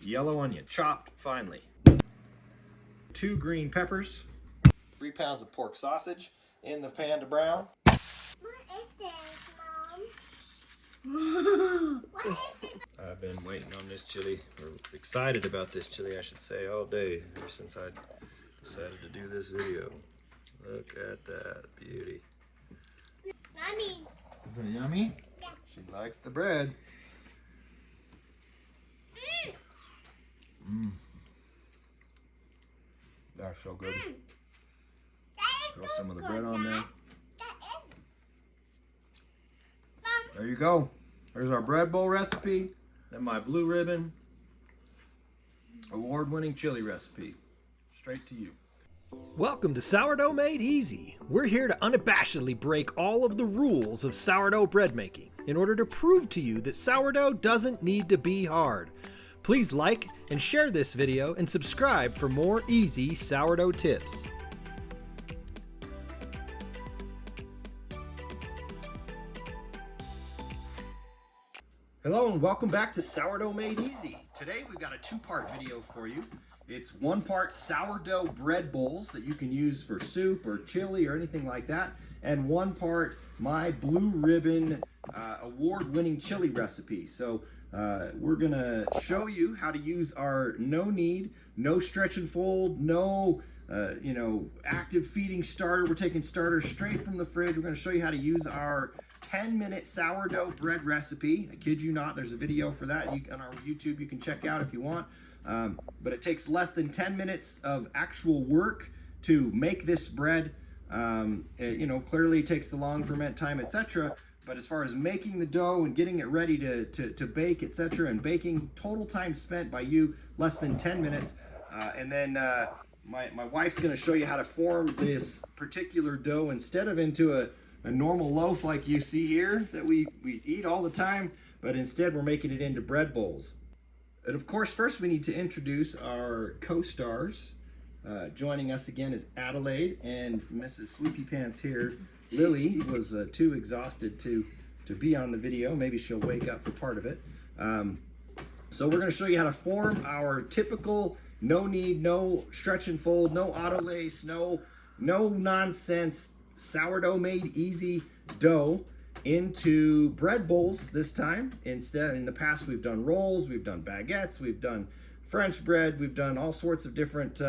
yellow onion, chopped finely. 2 green peppers. 3 pounds of pork sausage in the pan to brown. What is this, Mom? What is it? I've been waiting on this chili, or excited about this chili, I should say, all day, ever since I decided to do this video. Look at that beauty. Mommy. Is it yummy? Yeah. She likes the bread. Mmm. That's so good. Throw some of the bread on there. There you go. There's our bread bowl recipe and my blue ribbon award-winning chili recipe. Straight to you. Welcome to Sourdough Made Easy. We're here to unabashedly break all of the rules of sourdough bread making in order to prove to you that sourdough doesn't need to be hard. Please like and share this video and subscribe for more easy sourdough tips. Hello and welcome back to Sourdough Made Easy. Today we've got a 2-part video for you. It's 1 part sourdough bread bowls that you can use for soup or chili or anything like that, and 1 part my blue ribbon award-winning chili recipe. So we're gonna show you how to use our no knead, no stretch and fold, no active feeding starter. We're taking starters straight from the fridge. We're gonna show you how to use our 10-minute sourdough bread recipe. I kid you not, there's a video for that on our YouTube you can check out if you want. But it takes less than 10 minutes of actual work to make this bread. Clearly it takes the long ferment time, etc. But as far as making the dough and getting it ready to bake, etc., and baking, total time spent by you, less than 10 minutes. And then my wife's going to show you how to form this particular dough instead of into a normal loaf like you see here that we eat all the time, but instead we're making it into bread bowls. And of course, first we need to introduce our co-stars. Joining us again is Adelaide and Mrs. Sleepy Pants here. Lily was too exhausted to be on the video. Maybe she'll wake up for part of it. So we're going to show you how to form our typical no knead, no stretch and fold, no auto lace, no nonsense sourdough made easy dough into bread bowls this time. Instead, in the past we've done rolls, we've done baguettes, we've done French bread, we've done all sorts of different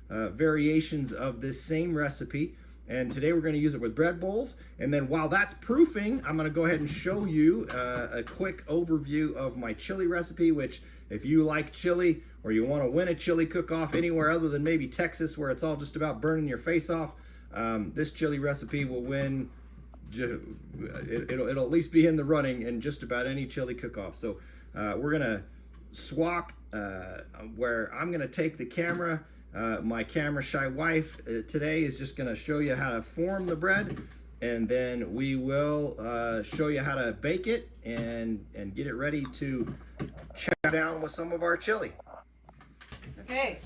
variations of this same recipe. And today we're going to use it with bread bowls. And then while that's proofing, I'm going to go ahead and show you a quick overview of my chili recipe, which if you like chili or you want to win a chili cook-off anywhere other than maybe Texas where it's all just about burning your face off, this chili recipe will win. It'll at least be in the running in just about any chili cook-off. So we're gonna swap where I'm gonna take the camera. My camera shy wife today is just gonna show you how to form the bread, and then we will show you how to bake it and get it ready to chow down with some of our chili. Okay,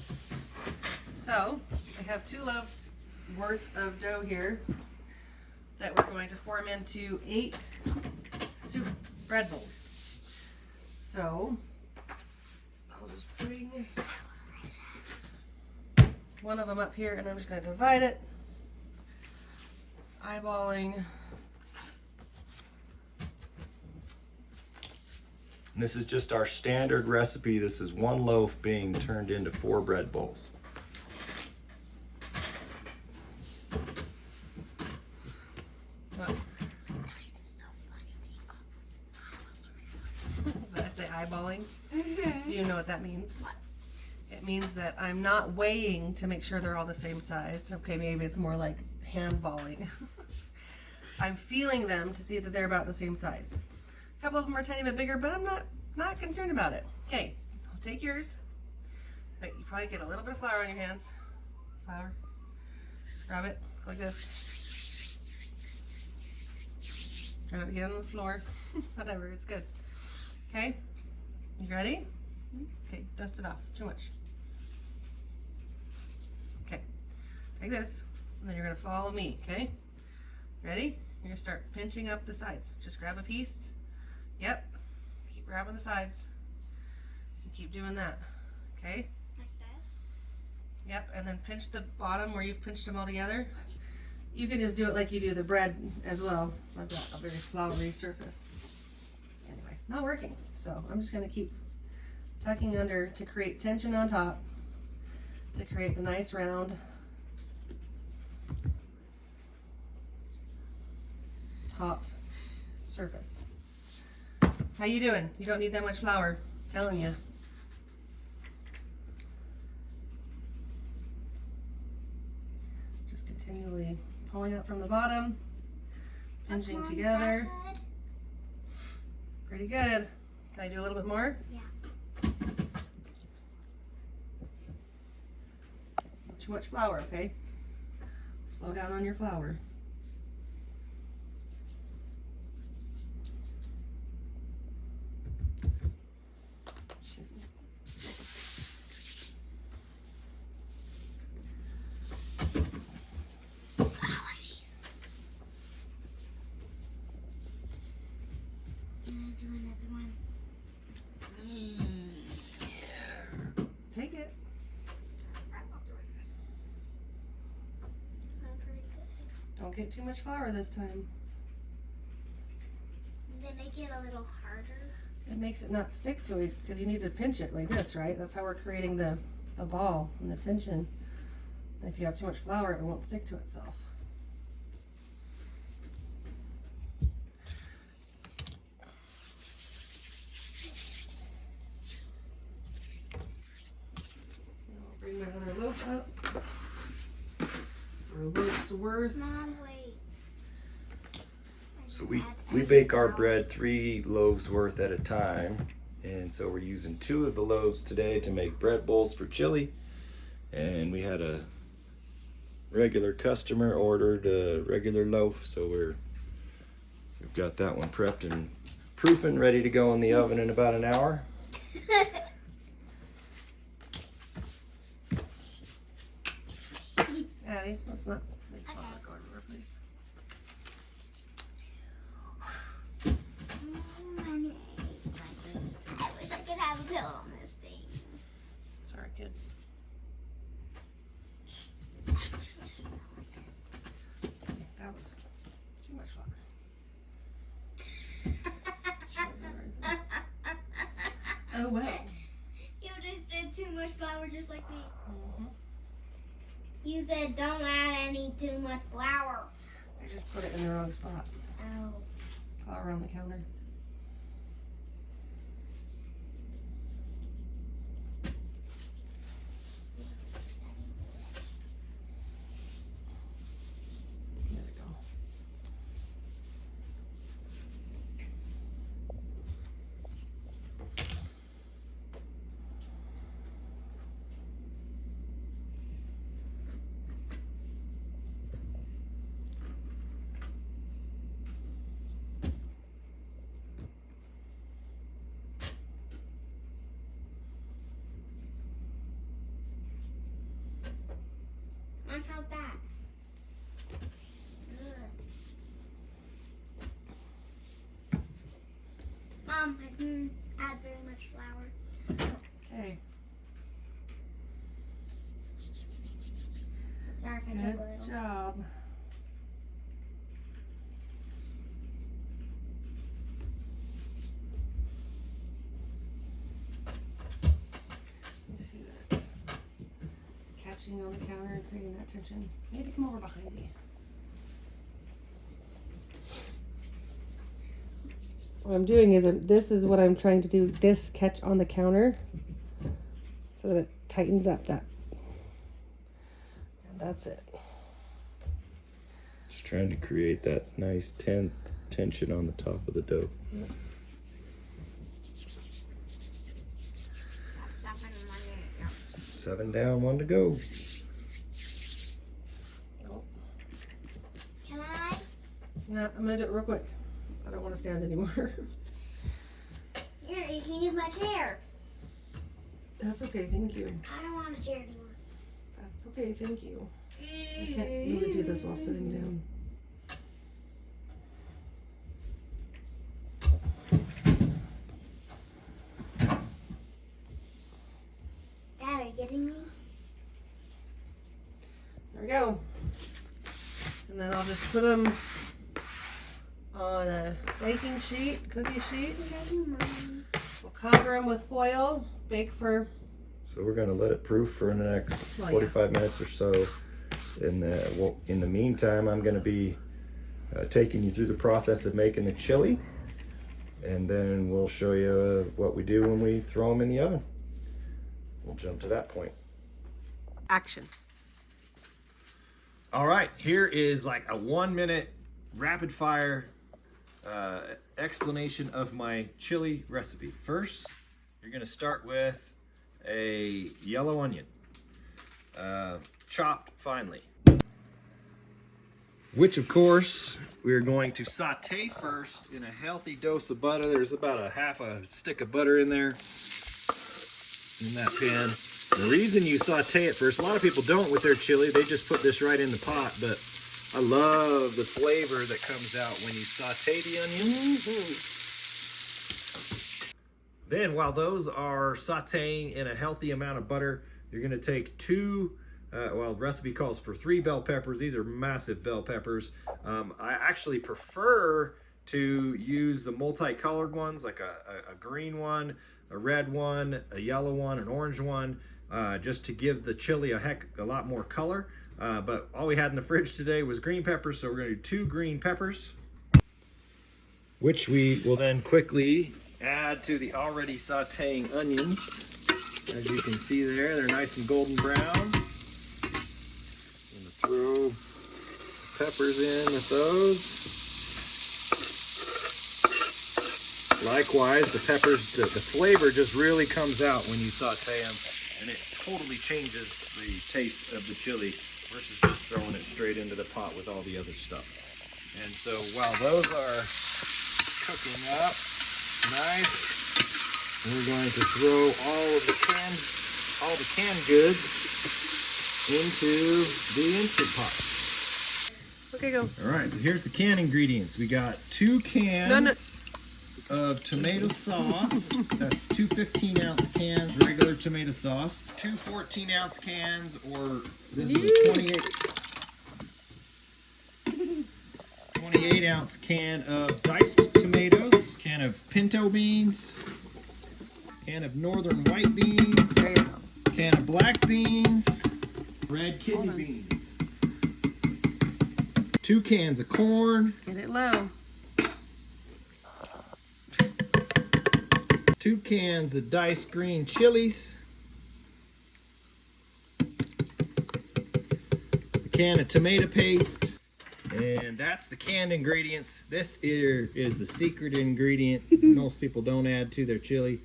so I have 2 loaves worth of dough here that we're going to form into 8 soup bread bowls. So I'll just bring one of them up here and I'm just going to divide it, eyeballing. This is just our standard recipe. This is 1 loaf being turned into 4 bread bowls. Did I say eyeballing? Do you know what that means? It means that I'm not weighing to make sure they're all the same size. Okay, maybe it's more like handballing. I'm feeling them to see that they're about the same size. A couple of them are a tiny bit bigger, but I'm not concerned about it. Okay, I'll take yours. Wait, you probably get a little bit of flour on your hands. Flour. Grab it, go like this. Try not to get on the floor. Whatever, it's good. Okay, you ready? Okay, dust it off. Too much. Okay, take this, and then you're gonna follow me, okay? Ready? You're gonna start pinching up the sides. Just grab a piece. Yep. Keep grabbing the sides. And keep doing that. Okay. Like this. Yep, and then pinch the bottom where you've pinched them all together. You can just do it like you do the bread as well. I've got a very floury surface. Anyway, it's not working, so I'm just gonna keep tucking under to create tension on top to create the nice round topped surface. How you doing? You don't need that much flour, telling you. Just continually pulling up from the bottom, pinching together. Pretty good. Can I do a little bit more? Yeah. Not too much flour, okay? Slow down on your flour. Excuse me. Do another one. Take it. This one pretty good. Don't get too much flour this time. Does it make it a little harder? It makes it not stick to it because you need to pinch it like this, right? That's how we're creating the ball and the tension. And if you have too much flour, it won't stick to itself. I'll bring my other loaf up. For a loaf's worth. Mom, wait. So we bake our bread 3 loaves worth at a time, and so we're using 2 of the loaves today to make bread bowls for chili. And we had a regular customer ordered a regular loaf, so we've got that one prepped and proofing, ready to go in the oven in about an hour. Addie, let's not make flour go everywhere, please. I wish I could have a pillow on this thing. Sorry, kid. Just like this. Okay, that was too much flour. Oh well. You just did too much flour just like me. Mm-hmm. You said don't add any too much flour. I just put it in the wrong spot. Oh. Flour on the counter. There we go. Mom, how's that? Good. Mom, I didn't add very much flour. Okay. Sorry if I took a Good little. job. You see that it's catching on the counter and creating that tension. Maybe come over behind me. What I'm doing is, this is what I'm trying to do, this catch on the counter so that it tightens up that. And that's it. Just trying to create that nice tension on the top of the dough. That's stopping in 1 minute. 7 down, 1 to go. Nope. Can I? No, I'm gonna do it real quick. I don't want to stand anymore. Here, you can use my chair. That's okay, thank you. I don't want a chair anymore. That's okay, thank you. I can't really do this while sitting down. kidding me? There we go. And then I'll just put them on a baking sheet, cookie sheet. We'll cover them with foil, bake for... So we're going to let it proof for the next 45 minutes or so. In the meantime, I'm going to be taking you through the process of making the chili. And then we'll show you what we do when we throw them in the oven. We'll jump to that point. Action. All right, here is like a 1-minute rapid fire explanation of my chili recipe. First, you're gonna start with a yellow onion, chopped finely. Which of course, we're going to saute first in a healthy dose of butter. There's about a half a stick of butter in there, in that pan. The reason you saute it first, a lot of people don't with their chili, they just put this right in the pot, but I love the flavor that comes out when you saute the onions. Then while those are sauteing in a healthy amount of butter, you're gonna take two, well, the recipe calls for 3 bell peppers. These are massive bell peppers. I actually prefer to use the multicolored ones, like a green one, a red one, a yellow one, an orange one, just to give the chili a lot more color. But all we had in the fridge today was green peppers, so we're gonna do 2 green peppers, which we will then quickly add to the already sauteing onions. As you can see there, they're nice and golden brown. I'm gonna throw peppers in with those. Likewise, the peppers, the flavor just really comes out when you saute them, and it totally changes the taste of the chili versus just throwing it straight into the pot with all the other stuff. And so while those are cooking up nice, we're going to throw all the canned goods into the Instant Pot. Okay, go. All right, so here's the canned ingredients. We got 2 cans of tomato sauce. That's 2 15-ounce cans regular tomato sauce, 2 14-ounce cans, or this is a 28-ounce can of diced tomatoes, can of pinto beans, can of northern white beans, can of black beans, red kidney beans, 2 cans of corn, Get it low. 2 cans of diced green chilies, a can of tomato paste, and that's the canned ingredients. This here is the secret ingredient most people don't add to their chili,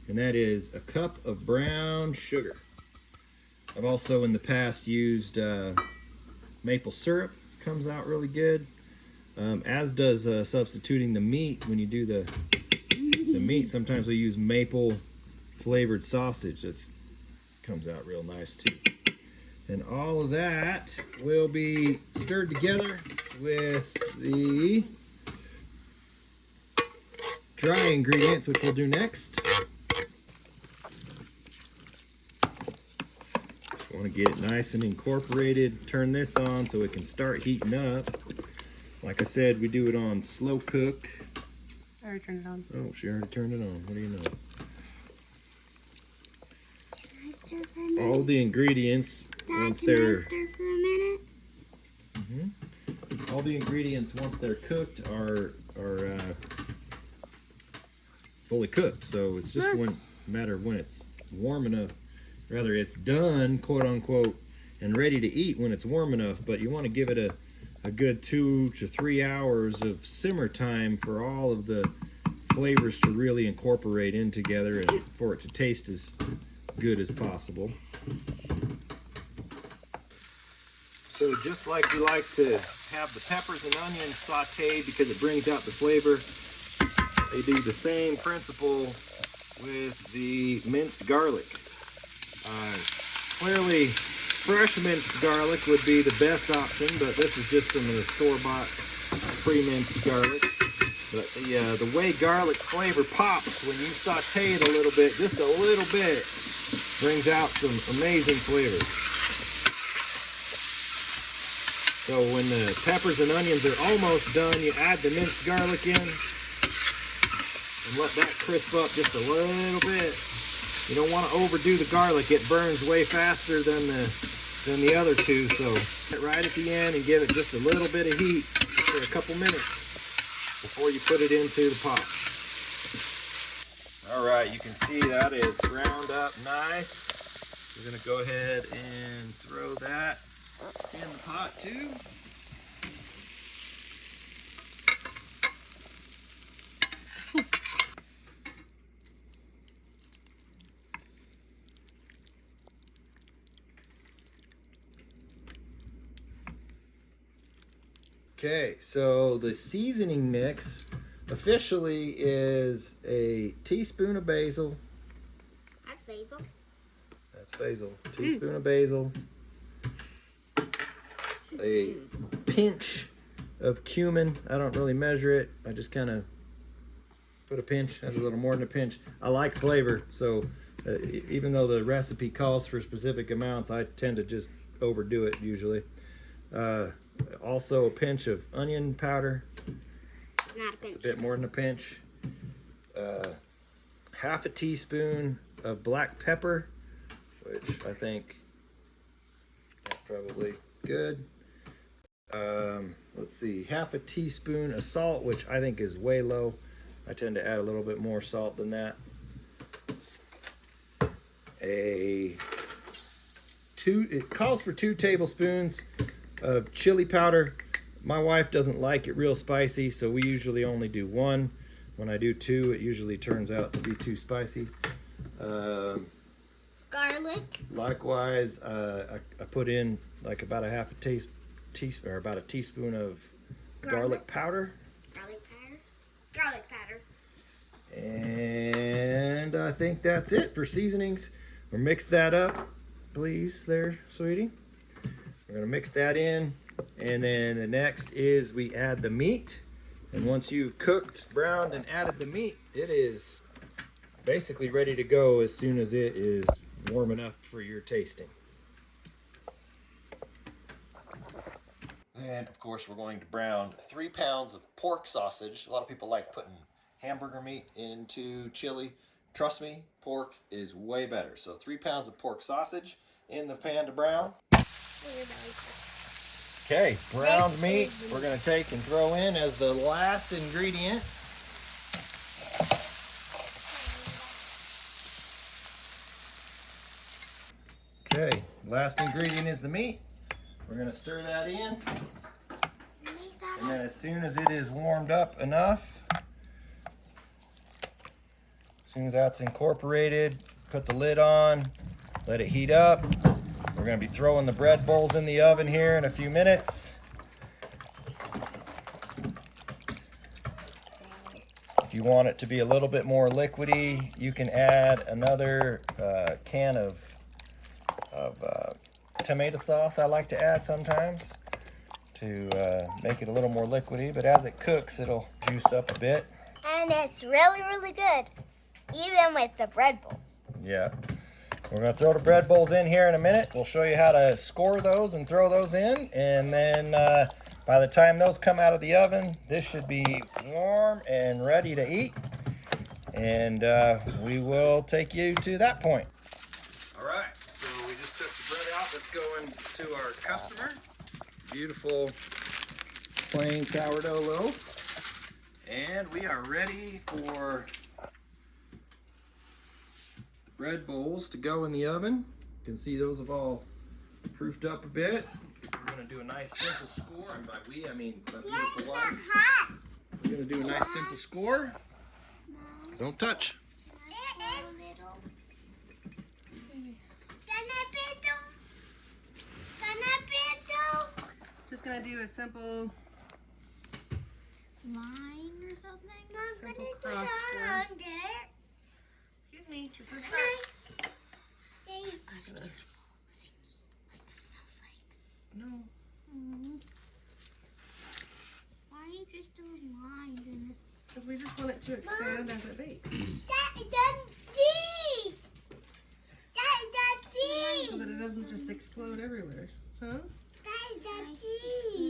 and that is a cup of brown sugar. I've also in the past used maple syrup. Comes out really good, as does substituting the meat. When you do the meat, sometimes we use maple flavored sausage. That comes out real nice too. And all of that will be stirred together with the dry ingredients, which we'll do next. Just want to get it nice and incorporated. Turn this on so it can start heating up. Like I said, we do it on slow cook. I already turned it on. Oh, she already turned it on. What do you know? All the ingredients, once they're all the ingredients once they're cooked are fully cooked. So it's just one matter when it's warm enough. Rather, it's done, quote unquote, and ready to eat when it's warm enough. But you want to give it a good 2 to 3 hours of simmer time for all of the flavors to really incorporate in together and for it to taste as good as possible. So just like we like to have the peppers and onions sauteed because it brings out the flavor, they do the same principle with the minced garlic. Clearly, fresh minced garlic would be the best option, but this is just some of the store-bought pre-minced garlic. But the way garlic flavor pops when you saute it a little bit, just a little bit, brings out some amazing flavors. So when the peppers and onions are almost done, you add the minced garlic in and let that crisp up just a little bit. You don't want to overdo the garlic. It burns way faster than the other two. So right at the end and give it just a little bit of heat for a couple minutes before you put it into the pot. All right, you can see that is browned up nice. We're gonna go ahead and throw that in the pot too. Okay, so the seasoning mix officially is a teaspoon of basil. That's basil. That's basil. Teaspoon of basil. A pinch of cumin. I don't really measure it. I just kind of put a pinch. That's a little more than a pinch. I like flavor, so even though the recipe calls for specific amounts, I tend to just overdo it usually. Also a pinch of onion powder. Not a pinch. It's a bit more than a pinch. Half a teaspoon of black pepper, which I think that's probably good. Let's see, half a teaspoon of salt, which I think is way low. I tend to add a little bit more salt than that. It calls for 2 tablespoons of chili powder. My wife doesn't like it real spicy, so we usually only do 1. When I do 2, it usually turns out to be too spicy. Garlic. Likewise, I put in like about a half a teaspoon, or about a teaspoon of garlic powder. Garlic powder. Garlic powder. And I think that's it for seasonings. We'll mix that up, please, there, sweetie. We're gonna mix that in, and then the next is we add the meat. And once you've cooked, browned, and added the meat, it is basically ready to go as soon as it is warm enough for your tasting. And of course, we're going to brown 3 pounds of pork sausage. A lot of people like putting hamburger meat into chili. Trust me, pork is way better. So 3 pounds of pork sausage in the pan to brown. Okay, browned meat we're going to take and throw in as the last ingredient. Okay, last ingredient is the meat. We're going to stir that in. And then as soon as it is warmed up enough, as soon as that's incorporated, put the lid on, let it heat up. We're going to be throwing the bread bowls in the oven here in a few minutes. If you want it to be a little bit more liquidy, you can add another can of tomato sauce. I like to add sometimes to make it a little more liquidy, but as it cooks, it'll juice up a bit. And it's really, really good, even with the bread bowls. Yeah. We're going to throw the bread bowls in here in a minute. We'll show you how to score those and throw those in. And then by the time those come out of the oven, this should be warm and ready to eat. And we will take you to that point. All right, so we just took the bread out. Let's go into our customer. Beautiful plain sourdough loaf. And we are ready for bread bowls to go in the oven. You can see those have all proofed up a bit. We're going to do a nice simple score, and by we I mean my beautiful wife. We're going to do a nice simple score. Don't touch. Just gonna do a simple Line or something? simple cross score. Excuse me, this is start. No. Why are you just doing lines in this? Because we just want it to expand as it bakes. That is done deep. That is doesn't just explode everywhere, huh?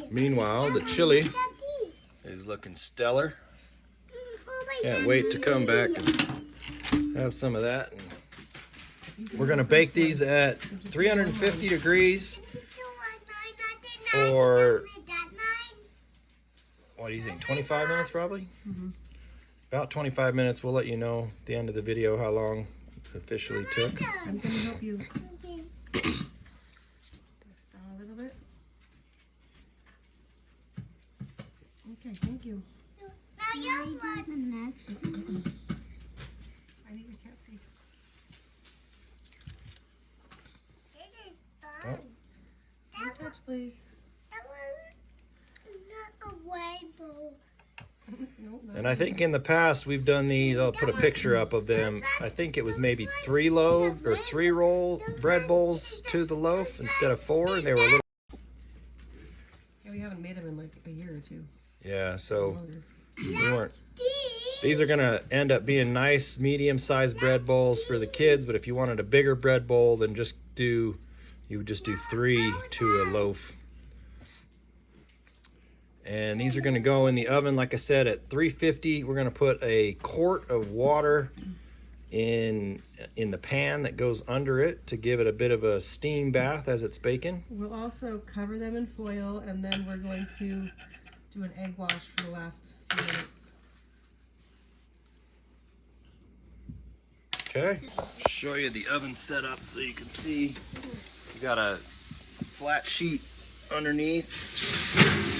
Meanwhile, the chili is looking stellar. Can't wait to come back and have some of that. And we're gonna bake these at 350 degrees for, what do you think, 25 minutes probably? About 25 minutes. We'll let you know at the end of the video how long it officially took. I'm gonna help you. This out a little bit. Okay, thank you. Now you're the next. I can't see. Oh. No touch, please. That was not a rainbow. Nope, not And I think in the past we've done these, I'll put a picture up of them. I think it was maybe 3 roll bread bowls to the loaf instead of 4, and they were a little. Yeah, we haven't made them in like a year or two. Yeah, so Longer. we weren't. These are gonna end up being nice medium-sized bread bowls for the kids, but if you wanted a bigger bread bowl, then you would just do 3 to a loaf. And these are gonna go in the oven, like I said, at 350. We're gonna put a quart of water in the pan that goes under it to give it a bit of a steam bath as it's baking. We'll also cover them in foil, and then we're going to do an egg wash for the last few minutes. Okay. Show you the oven setup so you can see. You got a flat sheet underneath.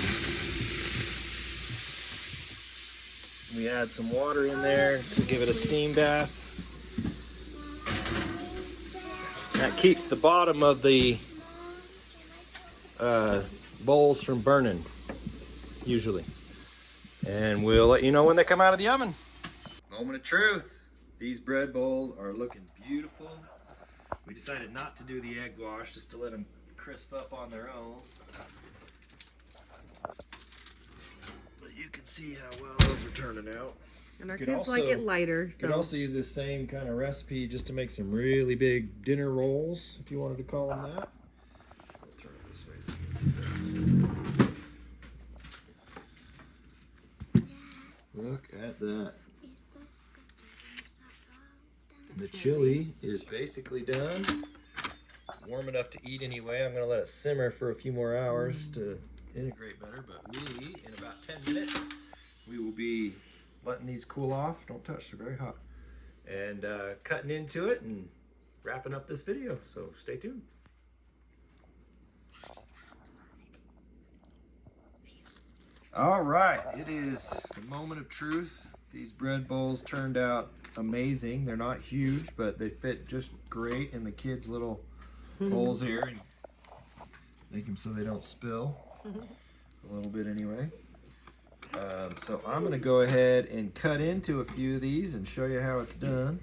We add some water in there to give it a steam bath. That keeps the bottom of the bowls from burning, usually. And we'll let you know when they come out of the oven. Moment of truth. These bread bowls are looking beautiful. We decided not to do the egg wash, just to let them crisp up on their own. But you can see how well those are turning out. And our You could kids also- like it lighter. You could also use this same kind of recipe just to make some really big dinner rolls, if you wanted to call them that. I'll turn it this way so you can see this. Look at that. The chili is basically done. Warm enough to eat anyway. I'm gonna let it simmer for a few more hours to integrate better, but we, in about 10 minutes, we will be letting these cool off. Don't touch, they're very hot. And cutting into it and wrapping up this video, so stay tuned. All right, it is the moment of truth. These bread bowls turned out amazing. They're not huge, but they fit just great in the kids' little bowls here. And make them so they don't spill a little bit anyway. So I'm going to go ahead and cut into a few of these and show you how it's done.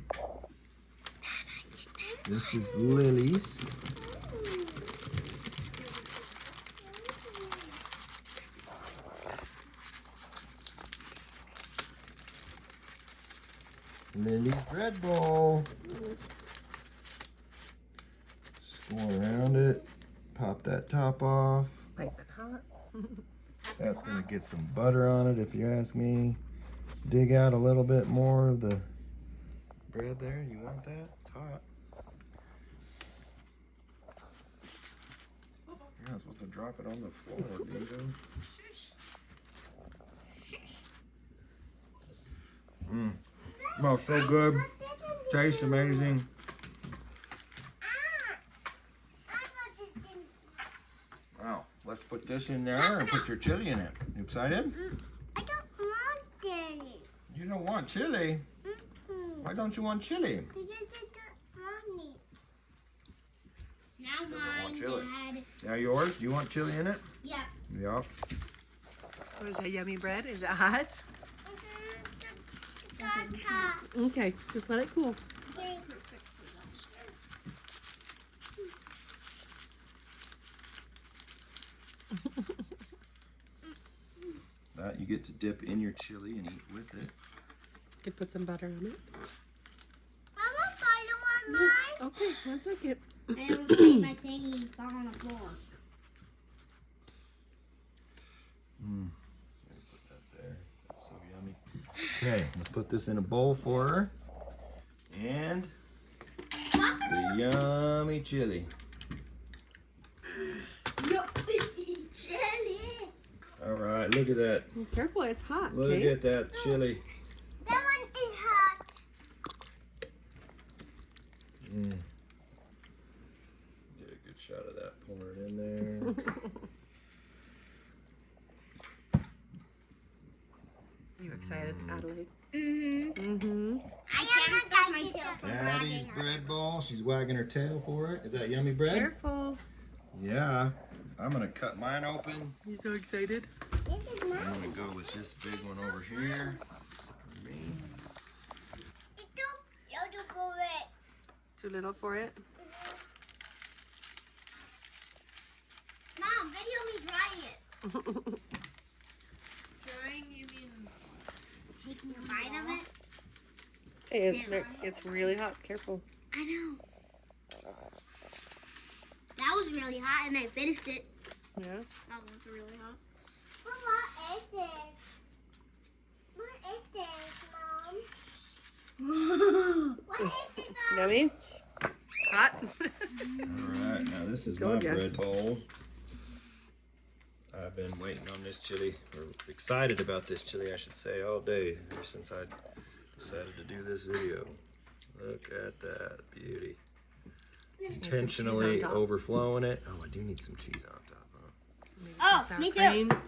This is Lily's. Lily's bread bowl. Just go around it, pop that top off. Pipe it hot. That's gonna get some butter on it if you ask me. Dig out a little bit more of the bread there. You want that? It's hot. You're not supposed to drop it on the floor, Dingo. Smells so good. Tastes amazing. Wow, let's put this in there and put your chili in it. You excited? I don't want any. You don't want chili? Why don't you want chili? Because I don't want it. Now Doesn't want mine, chili. Dad. Now yours? Do you want chili in it? Yep. Yep. Oh, is that yummy bread? Is it hot? That's hot. Okay, just let it cool. Okay. That you get to dip in your chili and eat with it. Could put some butter on it. Mama, I don't want mine. Okay, 1 second. I almost made my thingy fall on the floor. Put that there. That's so yummy. Okay, let's put this in a bowl for her. And the yummy chili. Chili. All right, look at that. Careful, it's hot. Look okay? at that chili. That one is hot. Get a good shot of that. Pour it in there. You excited, Adelaide? I can't stop my tail from Addie's wagging her. bread ball. She's wagging her tail for it. Is that yummy bread? Careful. Yeah. I'm gonna cut mine open. You so excited? This is I'm mine. gonna go with this big one over here. For me. Too little for it? Mom, video me trying it. Trying, you mean? Taking a bite of it. It's really hot. Careful. I know. That was really hot and I finished it. Yeah? That was really hot. What is this? What is this, Mom? What is it, Mom? Yummy? Hot? Alright, now this is my Told ya. bread bowl. I've been waiting on this chili, or excited about this chili, I should say, all day, ever since I decided to do this video. Look at that beauty. Intentionally top. overflowing it. Oh, I do need some cheese on top, huh? Maybe Oh, some me sour too. cream.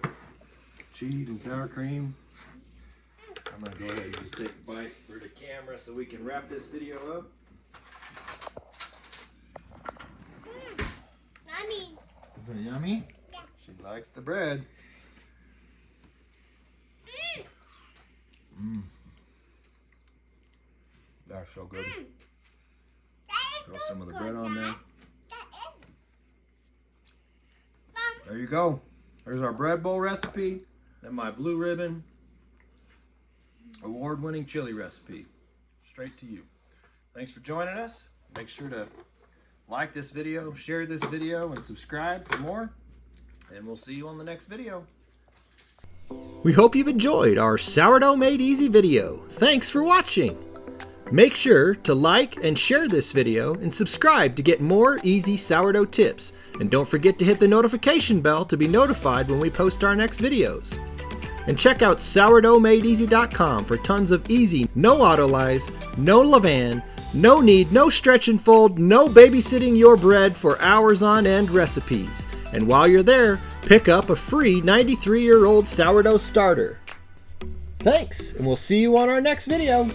Cheese and sour cream. I'm gonna go ahead and just take a bite for the camera so we can wrap this video up. Mommy. Is that yummy? Yeah. She likes the bread. That's so good. Throw some of the bread on there. There you go. There's our bread bowl recipe and my blue ribbon award-winning chili recipe. Straight to you. Thanks for joining us. Make sure to like this video, share this video, and subscribe for more. And we'll see you on the next video. We hope you've enjoyed our Sourdough Made Easy video. Thanks for watching. Make sure to like and share this video and subscribe to get more easy sourdough tips. And don't forget to hit the notification bell to be notified when we post our next videos. And check out sourdoughmadeeasy.com for tons of easy, no autolyze, no levain, no knead, no stretch and fold, no babysitting your bread for hours on end recipes. And while you're there, pick up a free 93-year-old sourdough starter. Thanks, and we'll see you on our next video.